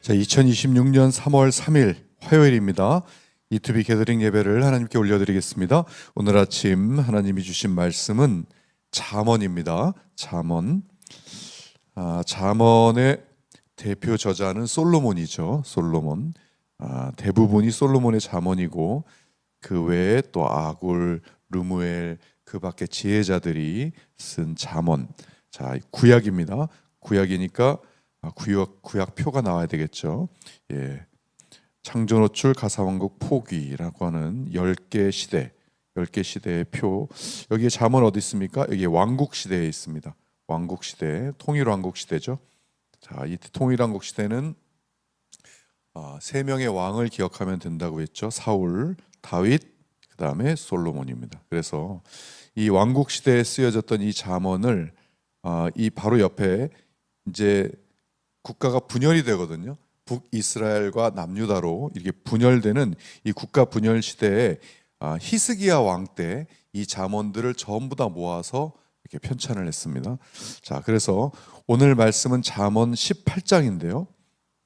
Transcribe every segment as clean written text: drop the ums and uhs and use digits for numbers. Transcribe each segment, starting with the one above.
자, 2026년 3월 3일 화요일입니다. 이투비 게더링 예배를 하나님께 올려드리겠습니다. 오늘 아침 하나님이 주신 말씀은 잠언입니다. 잠언. 잠언의 대표 저자는 솔로몬이죠. 솔로몬. 대부분이 솔로몬의 잠언이고 그 외에 또 아굴, 르무엘, 그 밖에 지혜자들이 쓴 잠언. 자, 구약입니다. 구약이니까 구약표가 나와야 되겠죠. 예. 창조노출, 가사왕국, 포기라고 하는 10개 시대, 10개 시대의 표. 여기에 잠언 어디 있습니까? 여기 왕국 시대에 있습니다. 왕국 시대, 통일왕국 시대죠. 자, 이 통일왕국 시대는 세 명의 왕을 기억하면 된다고 했죠. 사울, 다윗, 그 다음에 솔로몬입니다. 그래서 이 왕국 시대에 쓰여졌던 이 잠언을 이 바로 옆에 이제 국가가 분열이 되거든요. 북이스라엘과 남유다로 이렇게 분열되는 이 국가 분열 시대에 히스기야 왕 때 이 잠언들을 전부 다 모아서 이렇게 편찬을 했습니다. 자, 그래서 오늘 말씀은 잠언 18장인데요.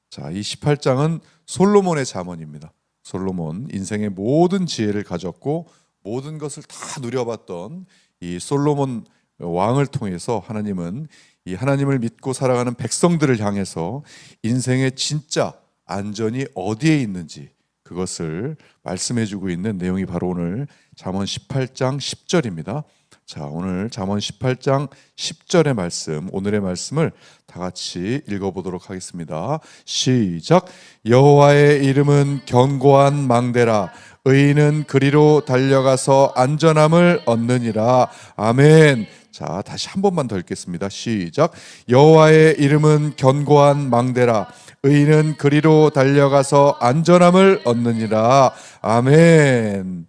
자, 이 18장은 솔로몬의 잠언입니다. 솔로몬 인생의 모든 지혜를 가졌고 모든 것을 다 누려봤던 이 솔로몬 왕을 통해서 하나님은 이 하나님을 믿고 살아가는 백성들을 향해서 인생의 진짜 안전이 어디에 있는지 그것을 말씀해주고 있는 내용이 바로 오늘 잠언 18장 10절입니다. 자, 오늘 잠언 18장 10절의 말씀, 오늘의 말씀을 다 같이 읽어보도록 하겠습니다. 시작. 여호와의 이름은 견고한 망대라. 의인은 그리로 달려가서 안전함을 얻느니라. 아멘. 자, 다시 한 번만 더 읽겠습니다. 시작. 여호와의 이름은 견고한 망대라. 의인은 그리로 달려가서 안전함을 얻느니라. 아멘.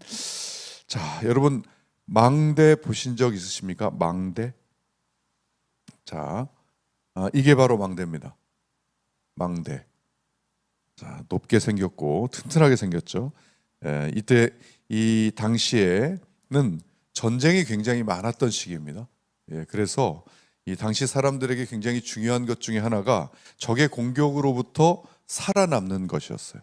자, 여러분 망대 보신 적 있으십니까? 망대. 자, 이게 바로 망대입니다. 망대. 자, 높게 생겼고 튼튼하게 생겼죠. 이때 이 당시에는 전쟁이 굉장히 많았던 시기입니다. 그래서 이 당시 사람들에게 굉장히 중요한 것 중에 하나가 적의 공격으로부터 살아남는 것이었어요.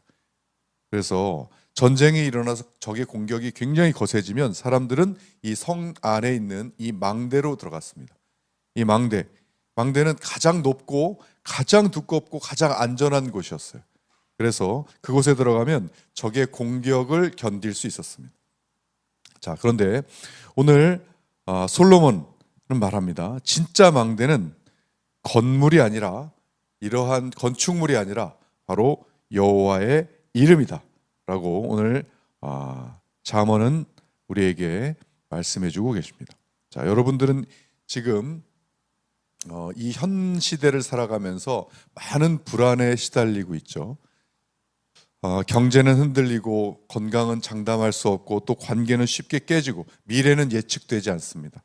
그래서 전쟁이 일어나서 적의 공격이 굉장히 거세지면 사람들은 이 성 안에 있는 이 망대로 들어갔습니다. 이 망대는 가장 높고 가장 두껍고 가장 안전한 곳이었어요. 그래서 그곳에 들어가면 적의 공격을 견딜 수 있었습니다. 자, 그런데 오늘 솔로몬은 말합니다. 진짜 망대는 건물이 아니라 이러한 건축물이 아니라 바로 여호와의 이름이다 라고 오늘 잠언은 우리에게 말씀해주고 계십니다. 자, 여러분들은 지금 이 현 시대를 살아가면서 많은 불안에 시달리고 있죠. 경제는 흔들리고 건강은 장담할 수 없고 또 관계는 쉽게 깨지고 미래는 예측되지 않습니다.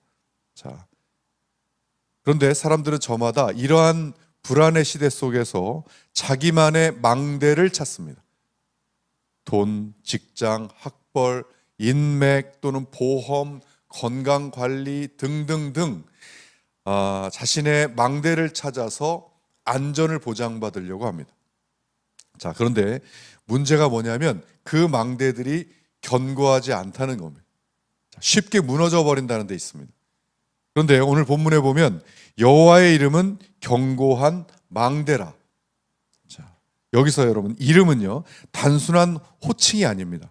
자, 그런데 사람들은 저마다 이러한 불안의 시대 속에서 자기만의 망대를 찾습니다. 돈, 직장, 학벌, 인맥 또는 보험, 건강관리 등등등 자신의 망대를 찾아서 안전을 보장받으려고 합니다. 자, 그런데 문제가 뭐냐면 그 망대들이 견고하지 않다는 겁니다. 쉽게 무너져 버린다는 데 있습니다. 그런데 오늘 본문에 보면 여호와의 이름은 견고한 망대라. 자, 여기서 여러분 이름은요 단순한 호칭이 아닙니다.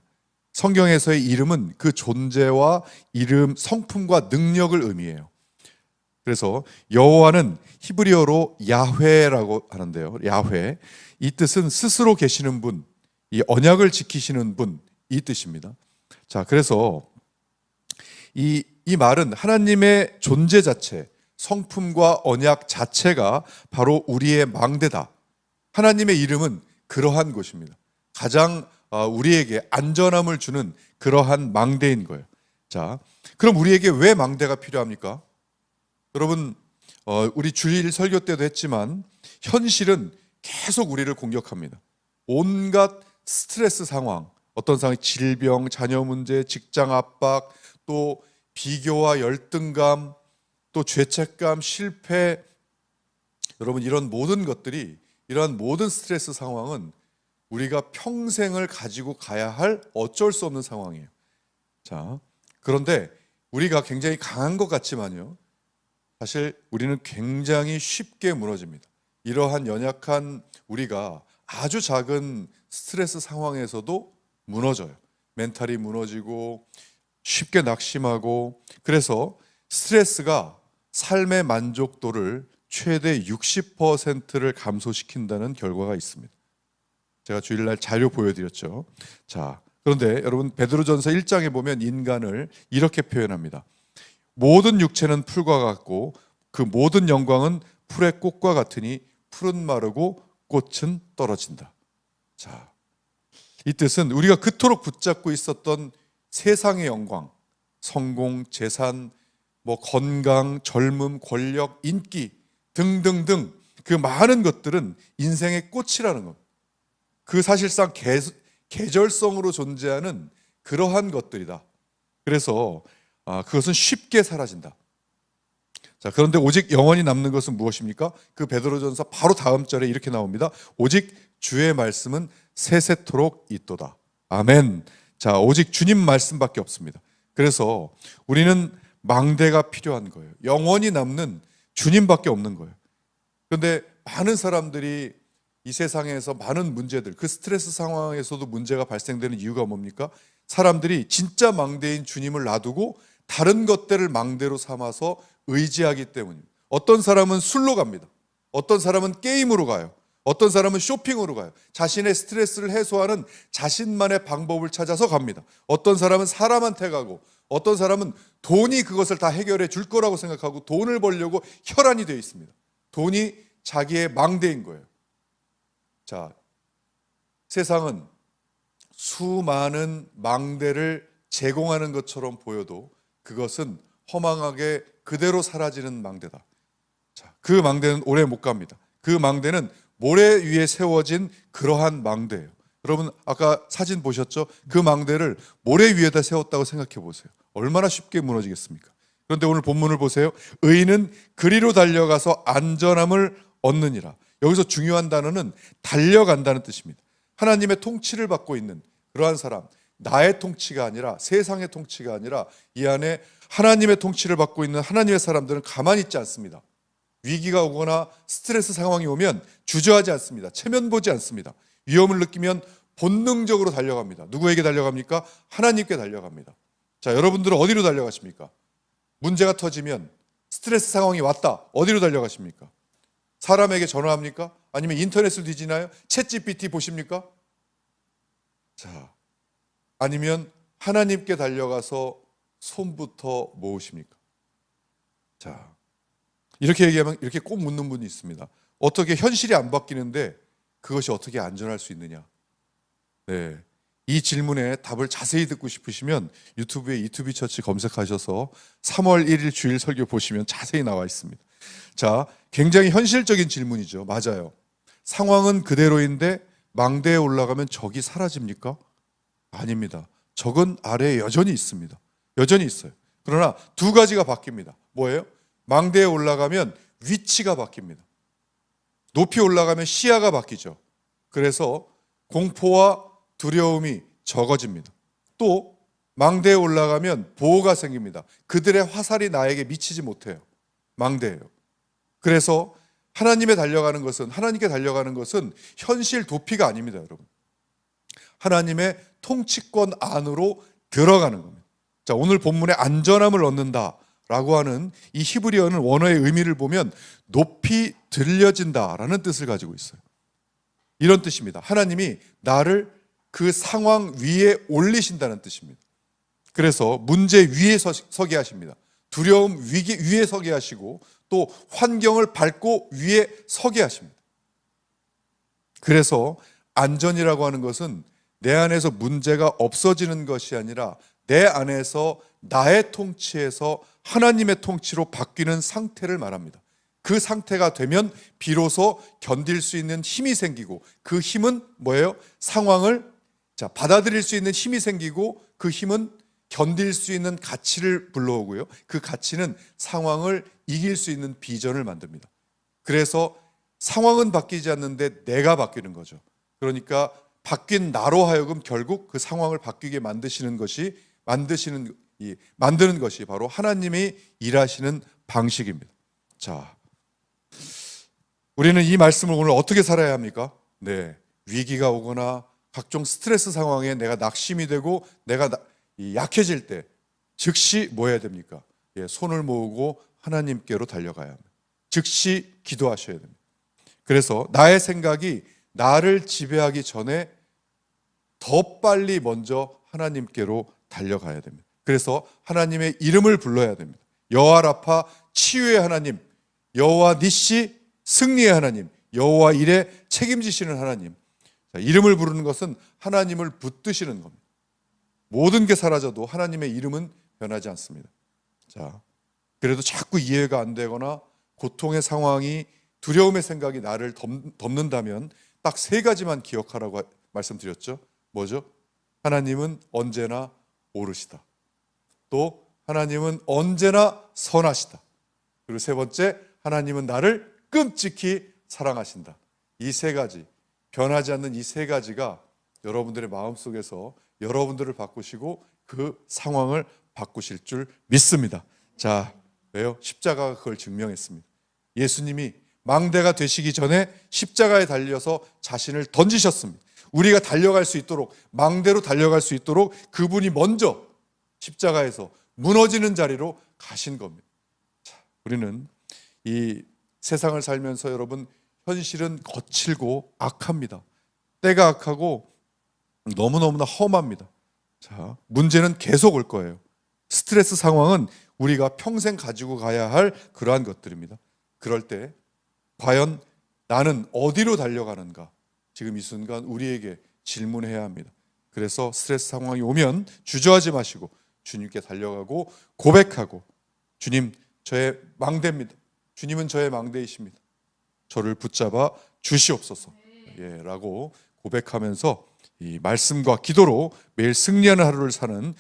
성경에서의 이름은 그 존재와 이름, 성품과 능력을 의미해요. 그래서 여호와는 히브리어로 야훼라고 하는데요. 야훼. 이 뜻은 스스로 계시는 분, 이 언약을 지키시는 분, 이 뜻입니다. 자, 그래서 이 말은 하나님의 존재 자체, 성품과 언약 자체가 바로 우리의 망대다. 하나님의 이름은 그러한 곳입니다. 가장 우리에게 안전함을 주는 그러한 망대인 거예요. 자, 그럼 우리에게 왜 망대가 필요합니까? 여러분, 우리 주일 설교 때도 했지만 현실은 계속 우리를 공격합니다. 온갖 스트레스 상황, 어떤 상황, 질병, 자녀 문제, 직장 압박, 또 비교와 열등감, 또 죄책감, 실패, 여러분 이런 모든 것들이 이러한 모든 스트레스 상황은 우리가 평생을 가지고 가야 할 어쩔 수 없는 상황이에요. 자, 그런데 우리가 굉장히 강한 것 같지만요, 사실 우리는 굉장히 쉽게 무너집니다. 이러한 연약한 우리가 아주 작은 스트레스 상황에서도 무너져요. 멘탈이 무너지고 쉽게 낙심하고, 그래서 스트레스가 삶의 만족도를 최대 60%를 감소시킨다는 결과가 있습니다. 제가 주일날 자료 보여드렸죠. 자, 그런데 여러분, 베드로전서 1장에 보면 인간을 이렇게 표현합니다. 모든 육체는 풀과 같고 그 모든 영광은 풀의 꽃과 같으니 풀은 마르고 꽃은 떨어진다. 자, 이 뜻은 우리가 그토록 붙잡고 있었던 세상의 영광, 성공, 재산, 건강, 젊음, 권력, 인기 등등등 그 많은 것들은 인생의 꽃이라는 것. 그 사실상 계절성으로 존재하는 그러한 것들이다. 그래서 그것은 쉽게 사라진다. 자, 그런데 오직 영원히 남는 것은 무엇입니까? 그 베드로전서 바로 다음 절에 이렇게 나옵니다. 오직 주의 말씀은 세세토록 있도다. 아멘. 자, 오직 주님 말씀밖에 없습니다. 그래서 우리는 망대가 필요한 거예요. 영원히 남는 주님밖에 없는 거예요. 그런데 많은 사람들이 이 세상에서 많은 문제들, 그 스트레스 상황에서도 문제가 발생되는 이유가 뭡니까? 사람들이 진짜 망대인 주님을 놔두고 다른 것들을 망대로 삼아서 의지하기 때문입니다. 어떤 사람은 술로 갑니다. 어떤 사람은 게임으로 가요. 어떤 사람은 쇼핑으로 가요. 자신의 스트레스를 해소하는 자신만의 방법을 찾아서 갑니다. 어떤 사람은 사람한테 가고, 어떤 사람은 돈이 그것을 다 해결해 줄 거라고 생각하고 돈을 벌려고 혈안이 되어 있습니다. 돈이 자기의 망대인 거예요. 자, 세상은 수많은 망대를 제공하는 것처럼 보여도 그것은 허망하게 그대로 사라지는 망대다. 자, 그 망대는 오래 못 갑니다. 그 망대는 모래 위에 세워진 그러한 망대예요. 여러분, 아까 사진 보셨죠? 그 망대를 모래 위에다 세웠다고 생각해 보세요. 얼마나 쉽게 무너지겠습니까? 그런데 오늘 본문을 보세요. 의인은 그리로 달려가서 안전함을 얻느니라. 여기서 중요한 단어는 달려간다는 뜻입니다. 하나님의 통치를 받고 있는 그러한 사람, 나의 통치가 아니라, 세상의 통치가 아니라 이 안에 하나님의 통치를 받고 있는 하나님의 사람들은 가만히 있지 않습니다. 위기가 오거나 스트레스 상황이 오면 주저하지 않습니다. 체면 보지 않습니다. 위험을 느끼면 본능적으로 달려갑니다. 누구에게 달려갑니까? 하나님께 달려갑니다. 자, 여러분들은 어디로 달려가십니까? 문제가 터지면, 스트레스 상황이 왔다, 어디로 달려가십니까? 사람에게 전화합니까? 아니면 인터넷을 뒤지나요? 챗GPT 보십니까? 자, 아니면 하나님께 달려가서 손부터 모으십니까? 자, 이렇게 얘기하면 이렇게 꼭 묻는 분이 있습니다. 어떻게 현실이 안 바뀌는데 그것이 어떻게 안전할 수 있느냐? 네, 이 질문에 답을 자세히 듣고 싶으시면 유튜브에 이투비 처치 검색하셔서 3월 1일 주일 설교 보시면 자세히 나와 있습니다. 자, 굉장히 현실적인 질문이죠. 맞아요. 상황은 그대로인데 망대에 올라가면 적이 사라집니까? 아닙니다. 적은 아래에 여전히 있습니다. 여전히 있어요. 그러나 두 가지가 바뀝니다. 뭐예요? 망대에 올라가면 위치가 바뀝니다. 높이 올라가면 시야가 바뀌죠. 그래서 공포와 두려움이 적어집니다. 또 망대에 올라가면 보호가 생깁니다. 그들의 화살이 나에게 미치지 못해요. 망대예요. 그래서 하나님께 달려가는 것은 현실 도피가 아닙니다, 여러분. 하나님의 통치권 안으로 들어가는 겁니다. 자, 오늘 본문에 안전함을 얻는다라고 하는 이 히브리어는 원어의 의미를 보면 높이 들려진다라는 뜻을 가지고 있어요. 이런 뜻입니다. 하나님이 나를 그 상황 위에 올리신다는 뜻입니다. 그래서 문제 위에 서게 하십니다. 두려움 위기 위에 서게 하시고 또 환경을 밟고 위에 서게 하십니다. 그래서 안전이라고 하는 것은 내 안에서 문제가 없어지는 것이 아니라 내 안에서 나의 통치에서 하나님의 통치로 바뀌는 상태를 말합니다. 그 상태가 되면 비로소 견딜 수 있는 힘이 생기고, 그 힘은 뭐예요? 상황을 받아들일 수 있는 힘이 생기고, 그 힘은 견딜 수 있는 가치를 불러오고요. 그 가치는 상황을 이길 수 있는 비전을 만듭니다. 그래서 상황은 바뀌지 않는데 내가 바뀌는 거죠. 그러니까 바뀐 나로 하여금 결국 그 상황을 바뀌게 만드는 것이 바로 하나님이 일하시는 방식입니다. 자, 우리는 이 말씀을 오늘 어떻게 살아야 합니까? 네, 위기가 오거나 각종 스트레스 상황에 내가 낙심이 되고 내가 약해질 때 즉시 뭐 해야 됩니까? 손을 모으고 하나님께로 달려가야 합니다. 즉시 기도하셔야 됩니다. 그래서 나의 생각이 나를 지배하기 전에 더 빨리 먼저 하나님께로 달려가야 됩니다. 그래서 하나님의 이름을 불러야 됩니다. 여호와 라파 치유의 하나님, 여호와 니시 승리의 하나님, 여호와 일에 책임지시는 하나님. 자, 이름을 부르는 것은 하나님을 붙드시는 겁니다. 모든 게 사라져도 하나님의 이름은 변하지 않습니다. 자, 그래도 자꾸 이해가 안 되거나 고통의 상황이 두려움의 생각이 나를 덮는다면 딱 3가지만 기억하라고 말씀드렸죠. 뭐죠? 하나님은 언제나 오르시다. 또 하나님은 언제나 선하시다. 그리고 3번째, 하나님은 나를 끔찍히 사랑하신다. 이 3가지, 변하지 않는 이 3가지가 여러분들의 마음속에서 여러분들을 바꾸시고 그 상황을 바꾸실 줄 믿습니다. 자, 왜요? 십자가가 그걸 증명했습니다. 예수님이 망대가 되시기 전에 십자가에 달려서 자신을 던지셨습니다. 우리가 달려갈 수 있도록, 망대로 달려갈 수 있도록 그분이 먼저 십자가에서 무너지는 자리로 가신 겁니다. 자, 우리는 이 세상을 살면서 여러분, 현실은 거칠고 악합니다. 때가 악하고 너무너무나 험합니다. 자, 문제는 계속 올 거예요. 스트레스 상황은 우리가 평생 가지고 가야 할 그러한 것들입니다. 그럴 때 과연 나는 어디로 달려가는가? 지금 이 순간 우리에게 질문해야 합니다. 그래서 스트레스 상황이 오면 주저하지 마시고 주님께 달려가고 고백하고, 주님, 저의 망대입니다. 주님은 저의 망대이십니다. 저를 붙잡아 주시옵소서. 라고 고백하면서 이 말씀과 기도로 매일 승리하는 하루를 사는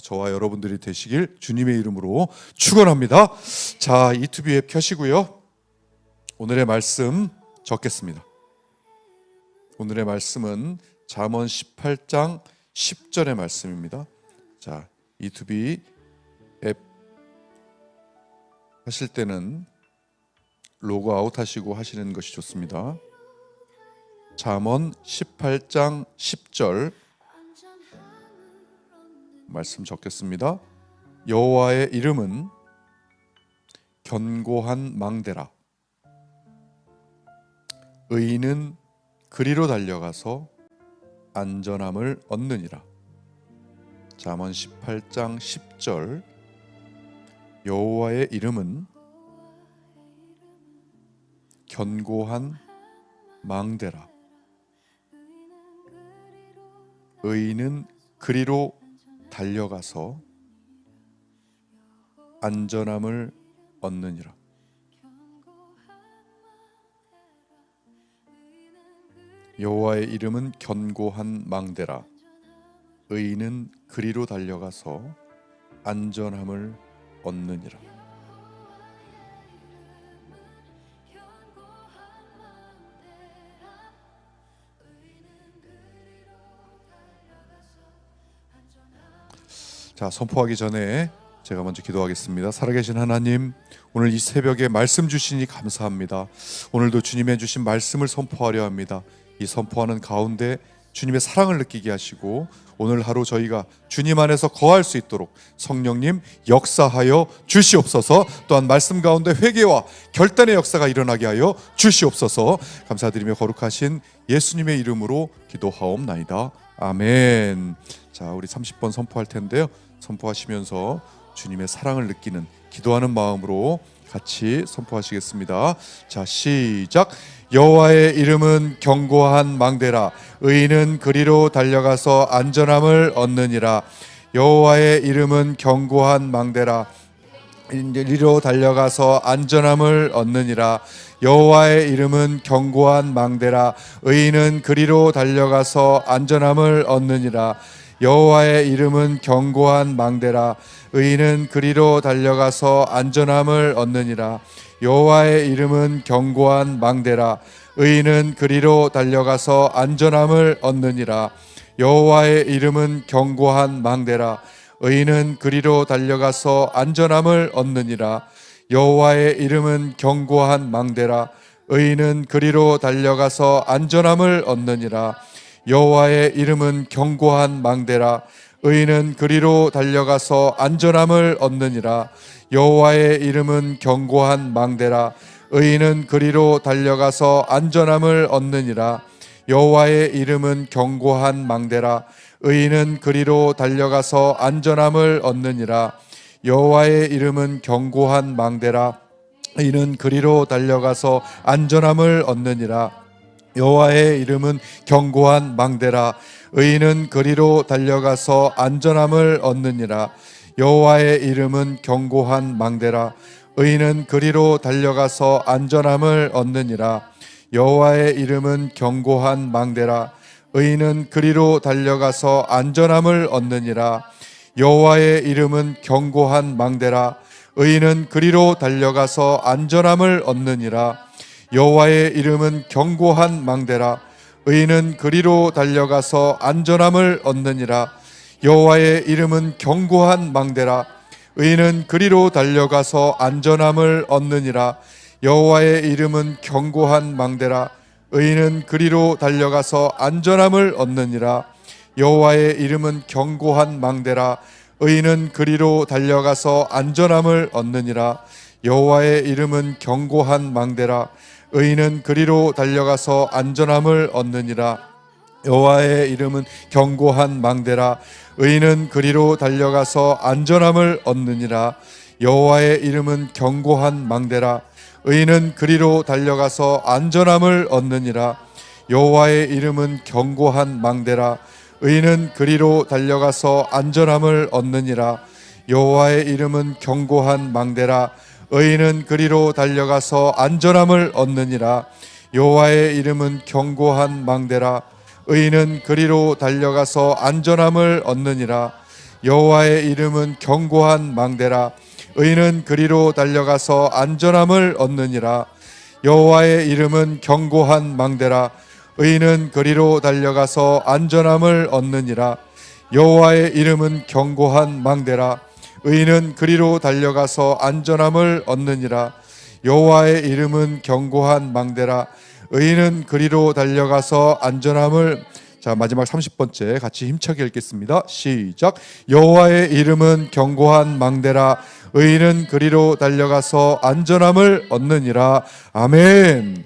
저와 여러분들이 되시길 주님의 이름으로 축원합니다. 자, 유튜브 앱 켜시고요. 오늘의 말씀 적겠습니다. 오늘의 말씀은 잠언 18장 10절의 말씀입니다. 자, 유튜브 앱 하실 때는 로그 아웃 하시고 하시는 것이 좋습니다. 잠언 18장 10절 말씀 적겠습니다. 여호와의 이름은 견고한 망대라. 의인은 그리로 달려가서 안전함을 얻느니라. 잠언 18장 10절 여호와의 이름은 견고한 망대라. 의인은 그리로 달려가서 안전함을 얻느니라. 여호와의 이름은 견고한 망대라. 의인은 그리로 달려가서 안전함을 얻느니라. 자, 선포하기 전에 제가 먼저 기도하겠습니다. 살아계신 하나님, 오늘 이 새벽에 말씀 주시니 감사합니다. 오늘도 주님의 주신 말씀을 선포하려 합니다. 이 선포하는 가운데 주님의 사랑을 느끼게 하시고 오늘 하루 저희가 주님 안에서 거할 수 있도록 성령님 역사하여 주시옵소서. 또한 말씀 가운데 회개와 결단의 역사가 일어나게 하여 주시옵소서. 감사드리며 거룩하신 예수님의 이름으로 기도하옵나이다. 아멘. 자, 우리 30번 선포할 텐데요. 선포하시면서 주님의 사랑을 느끼는 기도하는 마음으로 같이 선포하시겠습니다. 자, 시작. 여호와의 이름은 견고한 망대라. 의인은 그리로 달려가서 안전함을 얻느니라. 여호와의 이름은 견고한 망대라. 이리로 달려가서 안전함을 얻느니라. 여호와의 이름은 견고한 망대라. 의인은 그리로 달려가서 안전함을 얻느니라. 여호와의 이름은 견고한 망대라. 의인은 그리로 달려가서 안전함을 얻느니라. 여호와의 이름은 견고한 망대라. 의인은 그리로 달려가서 안전함을 얻느니라. 여호와의 이름은 견고한 망대라. 의인은 그리로 달려가서 안전함을 얻느니라. 여호와의 이름은 견고한 망대라. 의인은 그리로 달려가서 안전함을 얻느니라. 여호와의 이름은 견고한 망대라. 의인은 그리로 달려가서 안전함을 얻느니라. 여호와의 이름은 견고한 망대라. 의인은 그리로 달려가서 안전함을 얻느니라. 여호와의 이름은 견고한 망대라. 의인은 그리로 달려가서 안전함을 얻느니라. 여호와의 이름은 견고한 망대라. 의인은 그리로 달려가서 안전함을 얻느니라. 여호와의 이름은 견고한 망대라. 의인은 그리로 달려가서 안전함을 얻느니라. 여호와의 이름은 견고한 망대라. 의인은 그리로 달려가서 안전함을 얻느니라. 여호와의 이름은 견고한 망대라. 의인은 그리로 달려가서 안전함을 얻느니라. 여호와의 이름은 견고한 망대라. 의인은 그리로 달려가서 안전함을 얻느니라. 여호와의 이름은 견고한 망대라. 의인은 그리로 달려가서 안전함을 얻느니라. 여호와의 이름은 견고한 망대라. 의인은 그리로 달려가서 안전함을 얻느니라. 여호와의 이름은 견고한 망대라. 의인은 그리로 달려가서 안전함을 얻느니라. 여호와의 이름은 견고한 망대라. 의인은 그리로 달려가서 안전함을 얻느니라. 여호와의 이름은 견고한 망대라. 의인은 그리로 달려가서 안전함을 얻느니라. 여호와의 이름은 견고한 망대라. 의인은 그리로 달려가서 안전함을 얻느니라. 여호와의 이름은 견고한 망대라. 의인은 그리로 달려가서 안전함을 얻느니라. 여호와의 이름은 견고한 망대라. 의인은 그리로 달려가서 안전함을 얻느니라. 여호와의 이름은 견고한 망대라. 의인은 그리로 달려가서 안전함을 얻느니라. 여호와의 이름은 견고한 망대라. 의인은 그리로 달려가서 안전함을 얻느니라. 여호와의 이름은 견고한 망대라. 의인은 그리로 달려가서 안전함을 얻느니라. 여호와의 이름은 견고한 망대라. 의인은 그리로 달려가서 안전함을 얻느니라. 여호와의 이름은 견고한 망대라. 의인은 그리로 달려가서 안전함을 얻느니라. 여호와의 이름은 견고한 망대라. 의인은 그리로 달려가서 안전함을. 자, 마지막 30번째 같이 힘차게 읽겠습니다. 시작. 여호와의 이름은 견고한 망대라. 의인은 그리로 달려가서 안전함을 얻느니라. 아멘.